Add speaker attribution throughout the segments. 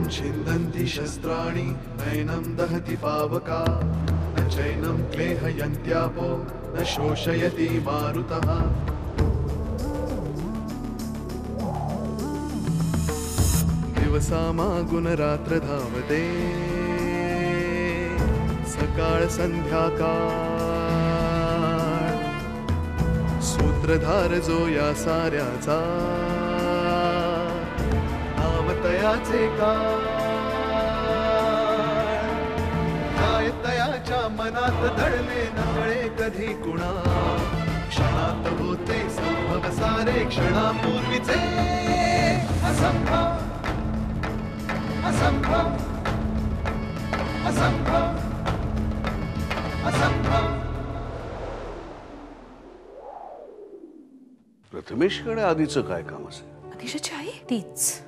Speaker 1: छिन्दन्ति शस्त्राणि नैनं दहति पावका न चैनं क्लेहयन्त्यापो न शोषयति मारुतः दिवसामागुणरात्र धावते सकाळ संध्याकाळ सूत्रधार जो या साऱ्याचा नामतयाचे काय तयाच्या मनात दडले नकळे कधी कुणा क्षणात होते संभव सारे क्षणापूर्वीचे असंभव असंभव असंभव असंभव।
Speaker 2: प्रथमेशकडे आधीचं काय काम असेल?
Speaker 3: आधीची आई तीच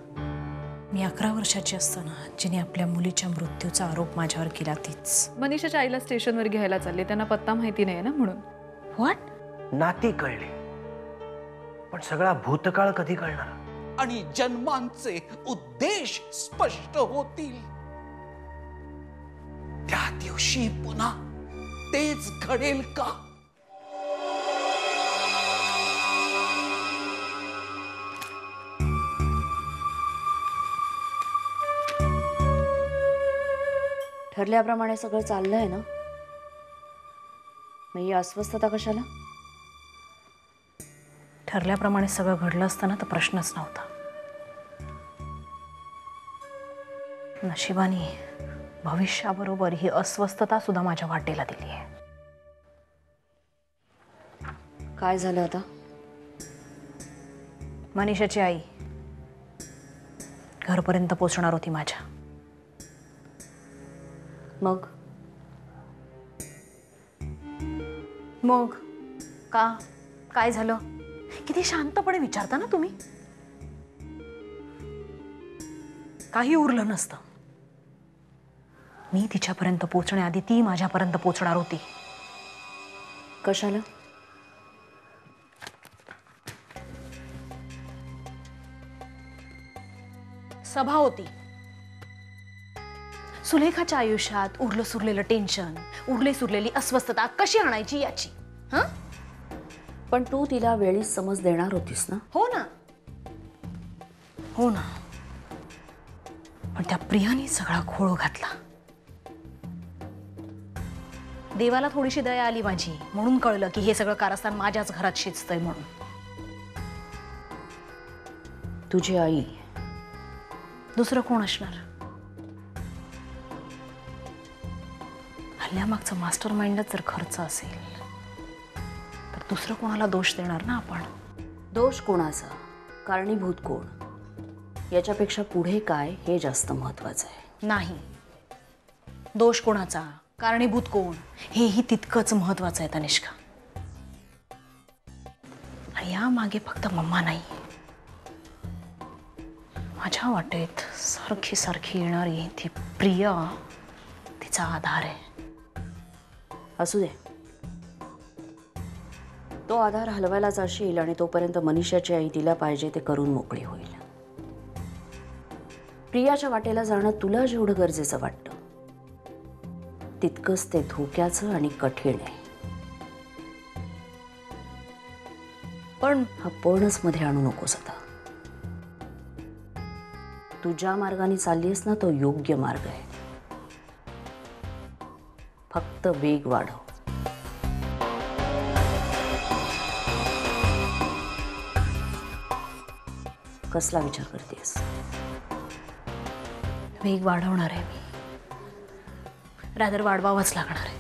Speaker 3: मी 11 वर्षाची असताना जिने आपल्या मुलीच्या मृत्यूचा आरोप माझ्यावर केला तीच।
Speaker 4: मनीषाच्या आईला स्टेशनवर घ्यायला चालले, त्यांना पत्ता माहिती नाही ना म्हणून।
Speaker 3: व्हॉट?
Speaker 5: नाती कळले पण सगळा भूतकाळ कधी कळणार?
Speaker 6: आणि जन्मांचे उद्देश स्पष्ट होतील त्या दिवशी पुन्हा तेच घडेल का?
Speaker 7: ठरल्याप्रमाणे सगळं चाललंय ना, मग ही अस्वस्थता कशाला?
Speaker 3: ठरल्याप्रमाणे सगळं घडलं असतं ना तर प्रश्नच नव्हता। नशिबाने भविष्याबरोबर ही अस्वस्थता सुद्धा माझ्या वाटेला दिली आहे।
Speaker 7: काय झालं आता?
Speaker 3: मनीषाची आई घरपर्यंत पोहोचणार होती माझ्या।
Speaker 7: मग
Speaker 3: मग का काय झालं? किती शांतपणे विचारता ना तुम्ही। काही उरलं नसतं। मी तिच्यापर्यंत पोहोचण्याआधी ती माझ्यापर्यंत पोहोचणार होती।
Speaker 7: कशाला?
Speaker 3: सभा होती। सुलेखाच्या आयुष्यात उरलं सुरलेलं टेन्शन, उरले सुरलेली अस्वस्थता कशी आणायची याची। हां?
Speaker 7: पण तू तिला वेळीच समज देणार होतीस ना?
Speaker 3: हो ना, हो ना। पण त्या प्रियाने सगळा घोळ घातला। देवाला थोडीशी दया आली माझी, म्हणून कळलं की हे सगळं कारस्थान माझ्याच घरात शिजतंय म्हणून।
Speaker 7: तुझी आई?
Speaker 3: दुसरं कोण असणार? हल्ल्यामागचं मास्टर माइंडच जर खर्च असेल तर दुसरं कोणाला दोष देणार ना आपण?
Speaker 7: दोष कोणाचा, कारणीभूत कोण, याच्यापेक्षा पुढे काय हे जास्त महत्वाचं आहे।
Speaker 3: नाही, दोष कोणाचा, कारणीभूत कोण हेही तितकंच महत्वाचं आहे तनिष्का। आणि या मागे फक्त मम्मा नाही, माझ्या वाटेत सारखी सारखी येणारी ती प्रिया तिचा आधार आहे।
Speaker 7: असू दे, तो आधार हलवायला जाशील आणि तोपर्यंत मनीषाची आई तिला पाहिजे ते करून मोकळी होईल। प्रियाच्या वाटेला जाणं तुला जेवढं गरजेचं वाटतं तितकंच ते धोक्याचं आणि कठीण आहे। पण हा पणच मध्ये आणू नकोस आता। तू ज्या मार्गाने चाललीस ना तो योग्य मार्ग आहे, फक्त वेग वाढव। कसला विचार करतेस?
Speaker 3: वेग वाढवणार आहे मी, रादर वाढवावाच लागणार आहे।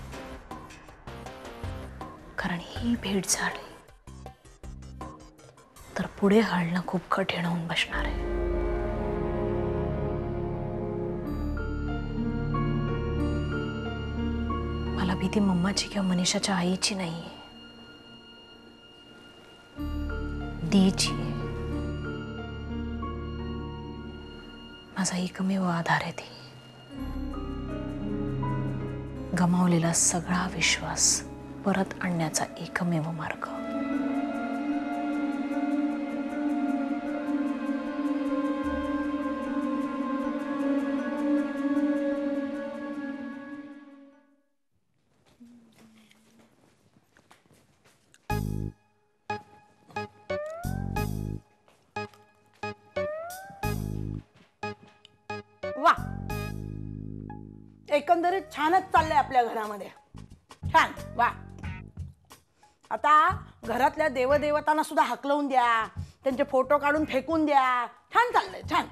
Speaker 3: कारण ही भेट झाली तर पुढे हलणं खूप कठीण होऊन बसणार आहे। मला भीती मम्माची किंवा मनीषाच्या आईची नाही, दीची। माझा एकमेव आधार आहे ती। गमावलेला सगळा विश्वास परत आणण्याचा एकमेव मार्ग।
Speaker 8: एकंदरीत छानच चाललंय आपल्या घरामध्ये. छान, वा. आता घरातल्या देवदेवतांना सुद्धा हकलवून द्या, त्यांचे फोटो काढून फेकून द्या. छान चाललंय, छान.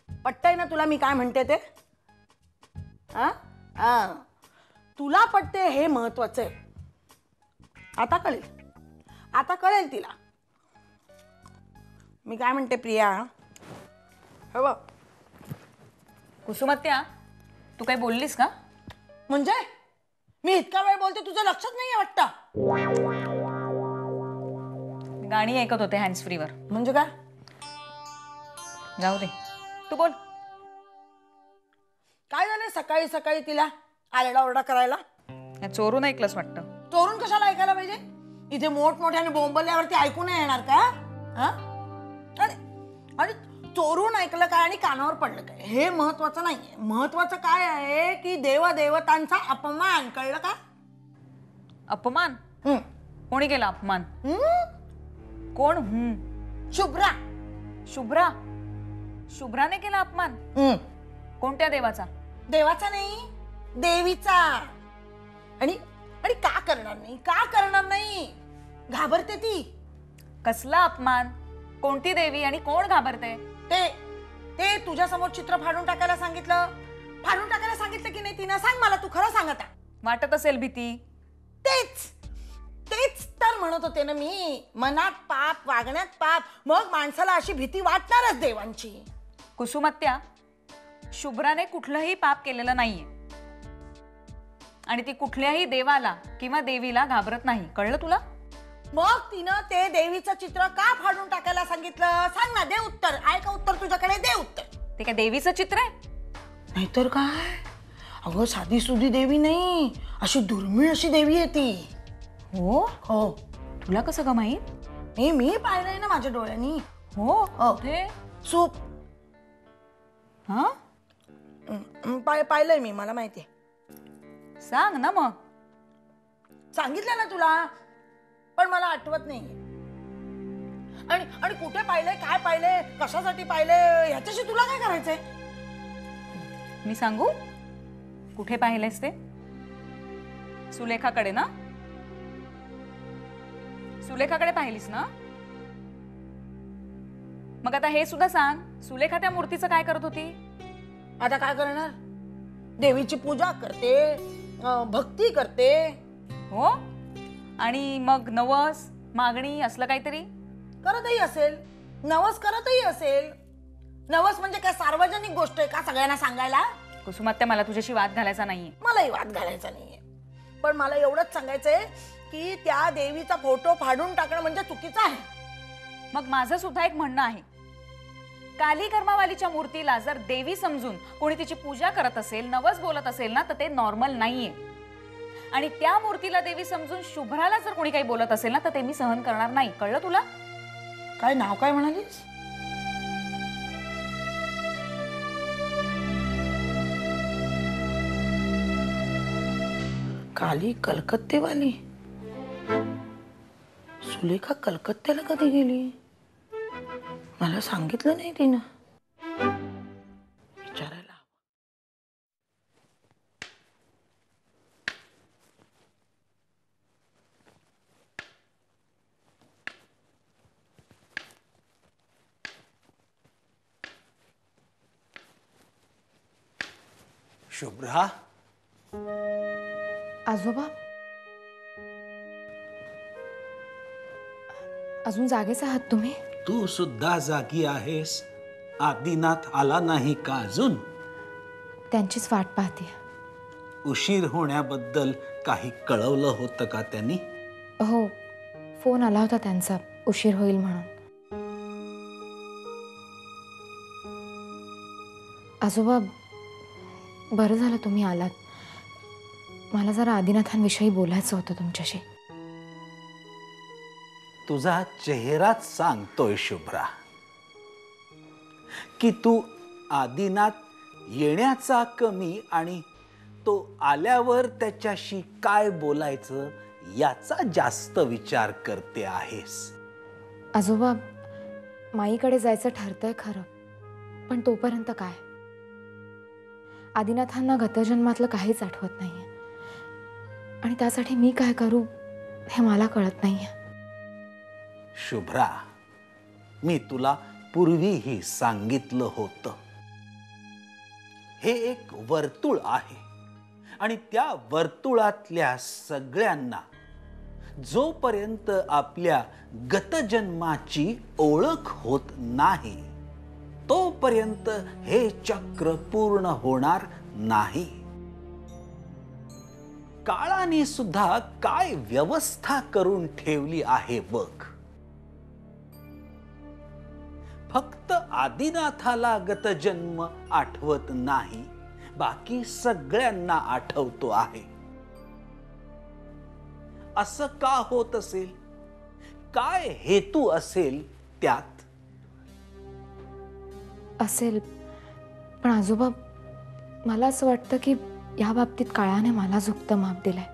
Speaker 8: पटतंय ना तुला मी काय म्हणते ते? तुला पटते हे महत्वाचं आहे. आता कळेल तिला. मी काय म्हणते प्रिया, हे बघ.
Speaker 4: कुसुमात्या, तू काही बोललीस का?
Speaker 8: म्हणजे मी इतका वेळ बोलते तुझं लक्षच नाहीये वाटतं.
Speaker 4: गाणी ऐकत होते हँड्स फ्रीवर.
Speaker 8: म्हणजे काय?
Speaker 4: जाऊ दे, तू बोल.
Speaker 8: काय झालं सकाळी सकाळी तिला आरडाओरडा करायला?
Speaker 4: चोरून ऐकलंस वाटतं.
Speaker 8: चोरून कशाला ऐकायला पाहिजे? इथे मोठमोठ्याने बोंबलल्यावरती ऐकू नाही येणार का? आणि चोरून ऐकलं काय आणि कानावर पडलं काय हे महत्वाचं नाहीये. महत्वाचं काय आहे की देवदेवतांचा अपमान. कळलं का?
Speaker 4: अपमान? कोणी केला अपमान? कोण?
Speaker 8: शुभ्रा.
Speaker 4: शुभ्रा? शुभ्राने केला अपमान? कोणत्या देवाचा?
Speaker 8: देवाचा नाही, देवीचा. आणि का करणार नाही? घाबरते ती.
Speaker 4: कसला अपमान? कोणती देवी आणि कोण घाबरते?
Speaker 8: ते तुझ्या समोर चित्र फाडून टाकायला सांगितलं की नाही तिनं? सांग मला, तू खरं सांग आता.
Speaker 4: वाटत असेल भीती.
Speaker 8: तेच तर म्हणत होते ना मी. मनात पाप, वागण्यात पाप, मग माणसाला अशी भीती वाटणारच देवांची.
Speaker 4: कुसुमात्या, शुभ्राने कुठलंही पाप केलेलं नाहीये आणि ती कुठल्याही देवाला किंवा देवीला घाबरत नाही. कळलं तुला?
Speaker 8: मग तिनं ते देवीचं चित्र का फाडून टाकायला सांगितलं? सांग ना, दे उत्तर. आहे का उत्तर तुझ्याकडे? दे उत्तर.
Speaker 4: ते काय देवीचं चित्र आहे?
Speaker 8: नाहीतर काय. अगं साधी सुधी देवी नाही, अशी दुर्मिळ अशी देवी आहे ती.
Speaker 4: हो?
Speaker 8: हो.
Speaker 4: तुला कसं का माहित?
Speaker 8: मी पाहिलंय ना माझ्या डोळ्यांनी.
Speaker 4: हो.
Speaker 8: सूप.
Speaker 4: हा,
Speaker 8: पाहिलंय मी, मला माहितीये.
Speaker 4: सांग ना मग.
Speaker 8: सांगितलं ना तुला, पण मला आठवत नाहीये. आणि कुठे पाहिलंय, काय पाहिलंय, कशासाठी पाहिलंय, ह्याच्याशी तुला काय करायचंय?
Speaker 4: मी सांगू कुठे पाहिलेस ते? सुलेखाकडे ना? सुलेखाकडे पाहिलीस ना? मग आता हे सुद्धा सांग, सुलेखा त्या मूर्तीचं काय करत होती?
Speaker 8: आता काय करणार? देवीची पूजा करते, भक्ती करते.
Speaker 4: हो. आणि मग नवस, मागणी असलं काहीतरी
Speaker 8: करतही असेल. नवस करतही असेल. नवस म्हणजे काय सार्वजनिक गोष्ट आहे का सगळ्यांना सांगायला?
Speaker 4: कुसुमात्या, मला तुझ्याशी वाद घालायचा नाहीये.
Speaker 8: मलाही वाद घालायचा नाहीये, पण मला एवढंच सांगायचंय की त्या देवीचा फोटो फाडून टाकणं म्हणजे चुकीचं आहे.
Speaker 4: मग माझं सुद्धा एक म्हणणं आहे, काली कर्मावालीच्या मूर्तीला जर देवी समजून कोणी तिची पूजा करत असेल, नवस बोलत असेल ना, तर ते नॉर्मल नाहीये. आणि त्या मूर्तीला देवी समजून शुभ्राला जर कोणी काही बोलत असेल ना, तर ते मी सहन करणार नाही. कळलं तुला?
Speaker 8: काय नाव काय म्हणालीस? काली कलकत्तेवाली? सुलेखा कलकत्त्याला कधी गेली? मला सांगितलं नाही तिनं. विचारायला.
Speaker 6: शुभ्रा.
Speaker 9: आजोबा, अजून जागेच आहात तुम्ही?
Speaker 6: तू सुद्धा जागी आहेस? आदिनाथ आला नाही का अजून?
Speaker 9: त्यांचीच वाट पाहते.
Speaker 6: उशीर होण्याबद्दल काही कळवलं होतं का त्यांनी?
Speaker 9: हो, फोन आला होता त्यांचा, उशीर होईल म्हणून. आजोबा, बरं झालं तुम्ही आलात. मला जरा आदिनाथांविषयी बोलायचं होतं तुमच्याशी.
Speaker 6: तुझा चेहराच सांगतोय शुभ्रा की तू आदिनाथ येण्याचा कमी आणि तो आल्यावर त्याच्याशी काय बोलायचं याचा जास्त विचार करते आहेस.
Speaker 9: आजोबा, माईकडे जायचं ठरतंय खरं, पण तोपर्यंत काय? आदिनाथांना गतजन्मातलं काहीच आठवत नाहीये आणि त्यासाठी मी काय करू हे मला कळत नाहीये.
Speaker 6: शुभ्रा, मी तुला पूर्वीही सांगितलं होतं, हे एक वर्तुळ आहे आणि त्या वर्तुळातल्या सगळ्यांना जोपर्यंत आपल्या गतजन्माची ओळख होत नाही तोपर्यंत हे चक्र पूर्ण होणार नाही. काळाने सुद्धा काय व्यवस्था करून ठेवली आहे बघ. फक्त आदिनाथाला गतजन्म आठवत नाही, बाकी सगळ्यांना आठवतो आहे. असं का होत असेल? काय हेतू असेल त्यात?
Speaker 9: असेल, पण आजोबा मला असं वाटतं की या बाबतीत काळाने मला झुकतं माप दिलंय.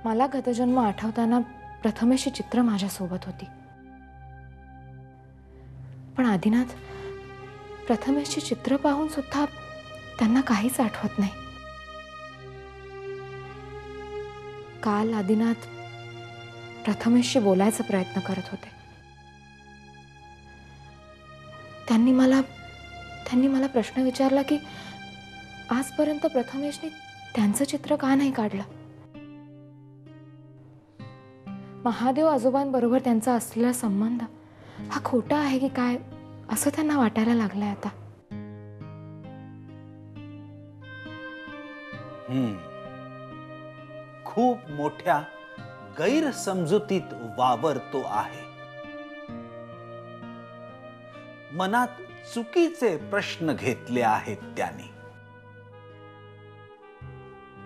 Speaker 9: मला गतजन्म आठवताना प्रथमेशची चित्र माझ्यासोबत होती, पण आदिनाथ प्रथमेशची चित्र पाहून सुद्धा त्यांना काहीच आठवत नाही. काल आदिनाथ प्रथमेशशी बोलायचा प्रयत्न करत होते. त्यांनी मला प्रश्न विचारला की आजपर्यंत प्रथमेशने त्यांचं चित्र का नाही काढलं. महादेव आजोबांबरोबर त्यांचा असलेला संबंध हा खोटा आहे की काय असं त्यांना वाटायला लागलंय आता.
Speaker 6: खूप मोठ्या गैरसमजुतीत वावरतो आहे. मनात चुकीचे प्रश्न घेतले आहेत त्याने.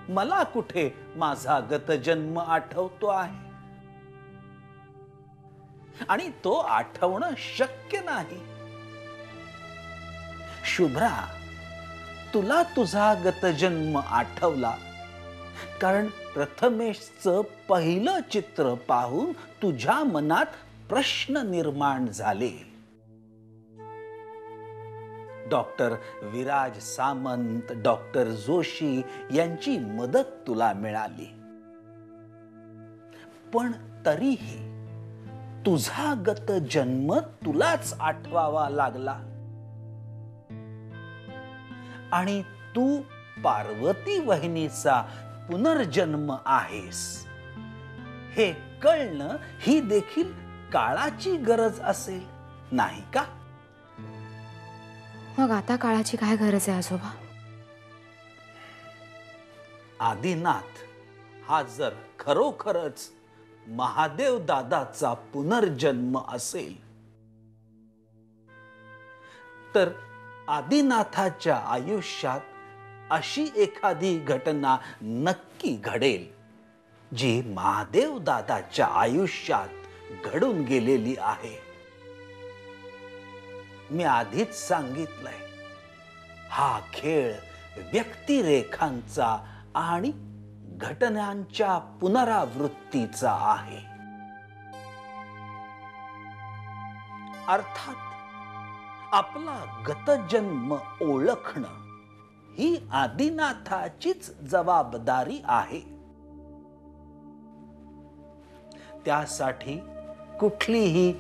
Speaker 6: मला कुठे माझा गतजन्म आठवतो आहे आणि तो आठवणं शक्य नाही. शुभ्रा, तुला तुझा गतजन्म आठवला कारण प्रथमेशचं पहिलं चित्र पाहून तुझ्या मनात प्रश्न निर्माण झाले. डॉक्टर विराज सामंत, डॉक्टर जोशी यांची मदत तुला मिळाली, पण तरीही तुझा गतजन्म तुलाच आठवावा लागला आणि तू पार्वती वहिनीचा पुनर्जन्म आहेस हे कळणं ही देखील काळाची गरज असेल, नाही का?
Speaker 9: मग आता काळाची काय गरज आहे आजोबा?
Speaker 6: आदिनाथ हा जर खरोखरच महादेव दादाचा पुनर्जन्म असेल तर आदिनाथाच्या आयुष्यात अशी एखादी घटना नक्की घडेल जी महादेव दादाच्या आयुष्यात घडून गेलेली आहे. मी आधीच सांगितलंय, हा खेळ व्यक्तिरेखांचा आणि घटनांच्या पुनरावृत्तीचा आहे. अर्थात आपला गतजन्म ओळखणं ही आदिनाथाचीच जबाबदारी आहे. त्यासाठी कुठलीही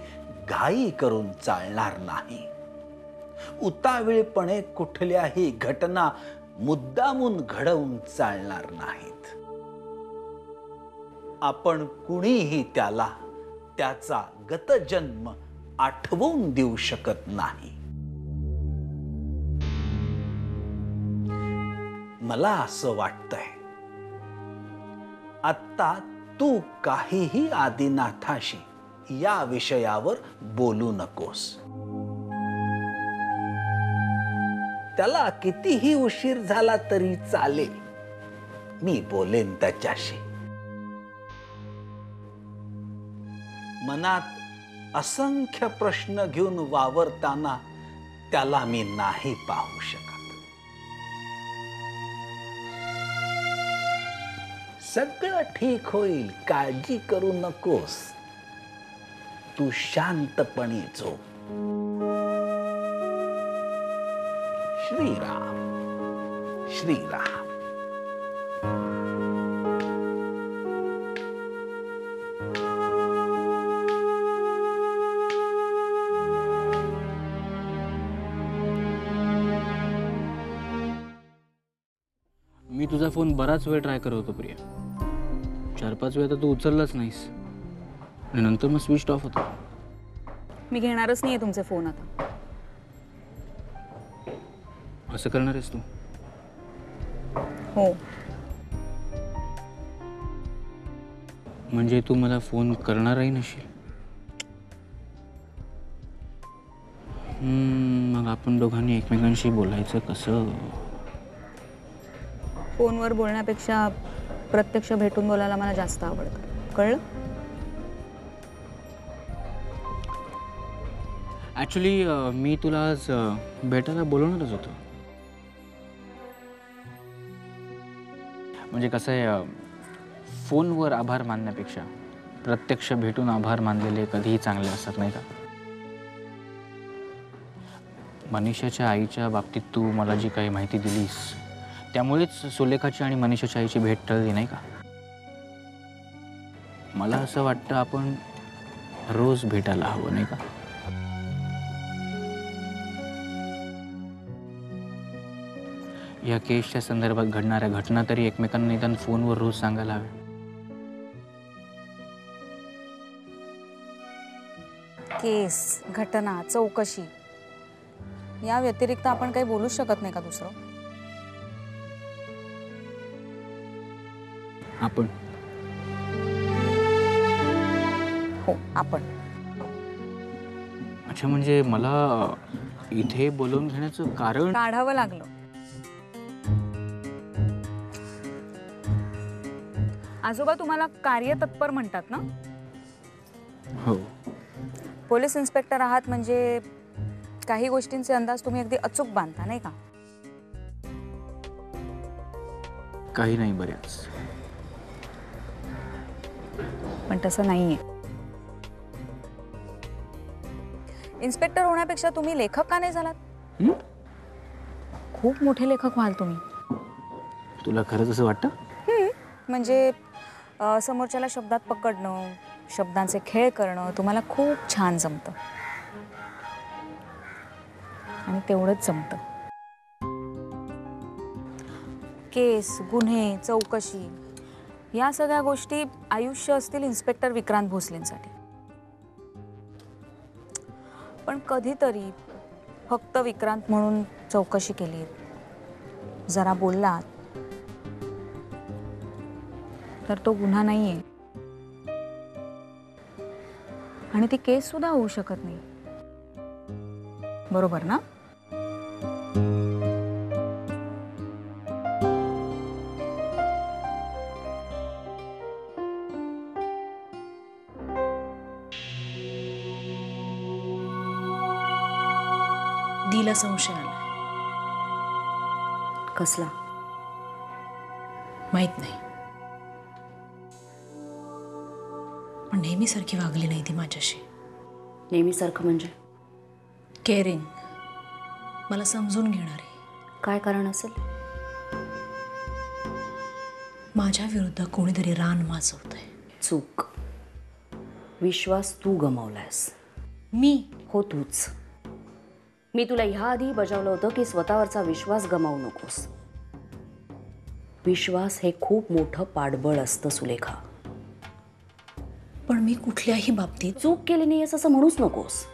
Speaker 6: घाई करून चालणार नाही. उतावीळपणे कुठल्याही घटना मुद्दामून घडवून चालणार नाहीत. आपण कुणीही त्याला त्याचा गतजन्म आठवून देऊ शकत नाही. मला असं वाटतंय आत्ता तू काहीही आदिनाथाशी या विषयावर बोलू नकोस. त्याला कितीही उशीर झाला तरी चालेल, मी बोलेन त्याच्याशी. मनात असंख्य प्रश्न घेऊन वावरताना त्याला मी नाही पाहू शकत. सगळं ठीक होईल, काळजी करू नकोस. तू शांतपणे झोप. श्रीराम श्रीराम.
Speaker 10: मी तुझा फोन बराच वेळ ट्राय करत होतो प्रिया. 4-5 वेळा तर तू उचललाच नाहीस आणि नंतर मग स्विच ऑफ होता.
Speaker 4: मी घेणारच नाहीये तुमचे फोन आता.
Speaker 10: असं करणार आहेस तू?
Speaker 4: हो.
Speaker 10: म्हणजे तू मला फोन करणारही नशील. मग आपण दोघांनी एकमेकांशी बोलायचं कसं?
Speaker 4: फोनवर बोलण्यापेक्षा प्रत्यक्ष भेटून बोलायला मला जास्त आवडतं. कळलं?
Speaker 10: ॲक्च्युली मी तुला आज भेटायला बोलवणारच होतो. म्हणजे कसं आहे, फोनवर आभार मानण्यापेक्षा प्रत्यक्ष भेटून आभार मानलेले कधीही चांगले असतात नाही का? मनीषाच्या आईच्या बाबतीत तू मला जी काही माहिती दिलीस त्यामुळेच सुलेखाची आणि मनीषाच्या आईची भेट टळली नाही का? मला असं वाटतं आपण रोज भेटायला हवं नाही का? या केसच्या संदर्भात घडणाऱ्या घटना तरी एकमेकांना निदान फोनवर रोज सांगायला हवे.
Speaker 4: केस, घटना, चौकशी या व्यतिरिक्त आपण काही बोलू शकत नाही का दुसरं?
Speaker 10: आपण
Speaker 4: हो, आपण.
Speaker 10: अच्छा, म्हणजे मला इथे बोलवून घेण्याचं कारण
Speaker 4: काढावं लागलं. आजोबा तुम्हाला कार्यतत्पर म्हणतात ना?
Speaker 10: हो.
Speaker 4: पोलीस इन्स्पेक्टर आहात म्हणजे काही गोष्टींचे अंदाज तुम्ही अगदी अचूक बांधता नाही का?
Speaker 10: काही नाही, बऱ्याच.
Speaker 4: पण तसं नाहीये. इन्स्पेक्टर होण्यापेक्षा तुम्ही लेखक का नाही झालात? खूप मोठे लेखक व्हाल तुम्ही.
Speaker 10: तुला खरंच असं वाटतं?
Speaker 4: म्हणजे समोरच्याला शब्दात पकडणं, शब्दांचे खेळ करणं तुम्हाला खूप छान जमतं. आणि तेवढंच जमतं. केस, गुन्हे, चौकशी या सगळ्या गोष्टी आयुष्य असतील इन्स्पेक्टर विक्रांत भोसलेंसाठी. पण कधीतरी फक्त विक्रांत म्हणून चौकशी केली, जरा बोललात तर तो गुन्हा नाहीये आणि ती केस सुद्धा होऊ शकत नाही. बरोबर ना?
Speaker 3: दीला संशय आला.
Speaker 7: कसला?
Speaker 3: माहित नाही, पण नेहमीसारखी वागली नाही ती माझ्याशी.
Speaker 7: नेहमीसारखं म्हणजे?
Speaker 3: केअरिंग, मला समजून घेणारी.
Speaker 7: काय कारण असेल?
Speaker 3: माझ्या विरुद्ध कोणीतरी रान माजवतंय.
Speaker 7: चूक. विश्वास तू गमावलायस.
Speaker 3: मी?
Speaker 7: हो, तूच. मी तुला ह्याआधी बजावलं होतं की स्वतःवरचा विश्वास गमावू नकोस. विश्वास हे खूप मोठं पाठबळ असतं सुलेखा.
Speaker 3: पण मी कुठल्याही बाबतीत
Speaker 7: चूक केली नाहीयेस असं म्हणूच नकोस.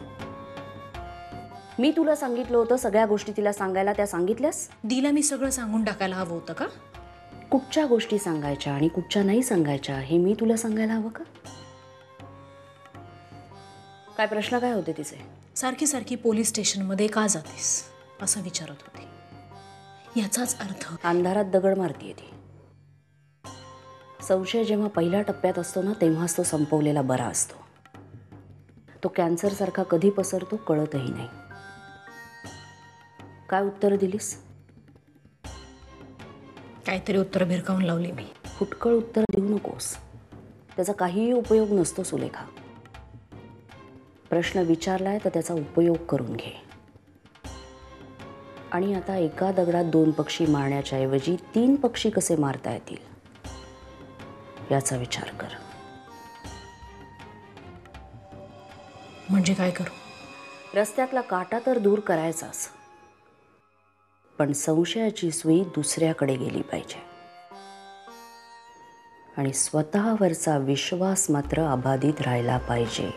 Speaker 7: मी तुला सांगितलं होतं सगळ्या गोष्टी तिला सांगायला, त्या सांगितल्यास?
Speaker 3: दीला मी सगळं सांगून टाकायला हवं होतं का?
Speaker 7: कुठच्या गोष्टी सांगायच्या आणि कुठच्या नाही सांगायच्या हे मी तुला सांगायला हवं का? काय प्रश्न काय होते तिचे?
Speaker 3: सारखी सारखी पोलीस स्टेशनमध्ये का जातेस असं विचारत होती. याचाच अर्थ
Speaker 7: अंधारात दगड मारतीये ती. संशय जेव्हा पहिल्या टप्प्यात असतो ना तेव्हाच तो संपवलेला बरा असतो. तो कॅन्सर सारखा कधी पसरतो कळतही नाही. काय उत्तर दिलीस?
Speaker 3: काहीतरी उत्तर भिरकावून लावली मी.
Speaker 7: फुटकळ उत्तर देऊ नकोस, त्याचा काहीही उपयोग नसतो सुलेखा. प्रश्न विचारलाय तर त्याचा उपयोग करून घे. आणि आता एका दगडात 2 पक्षी मारण्याच्या ऐवजी 3 पक्षी कसे मारता येतील याचा विचार कर.
Speaker 3: म्हणजे काय करू?
Speaker 7: रस्त्यातला काटा तर दूर करायचाच, पण संशयाची सुई दुसऱ्याकडे गेली पाहिजे आणि स्वतःवरचा विश्वास मात्र अबाधित राहिला पाहिजे.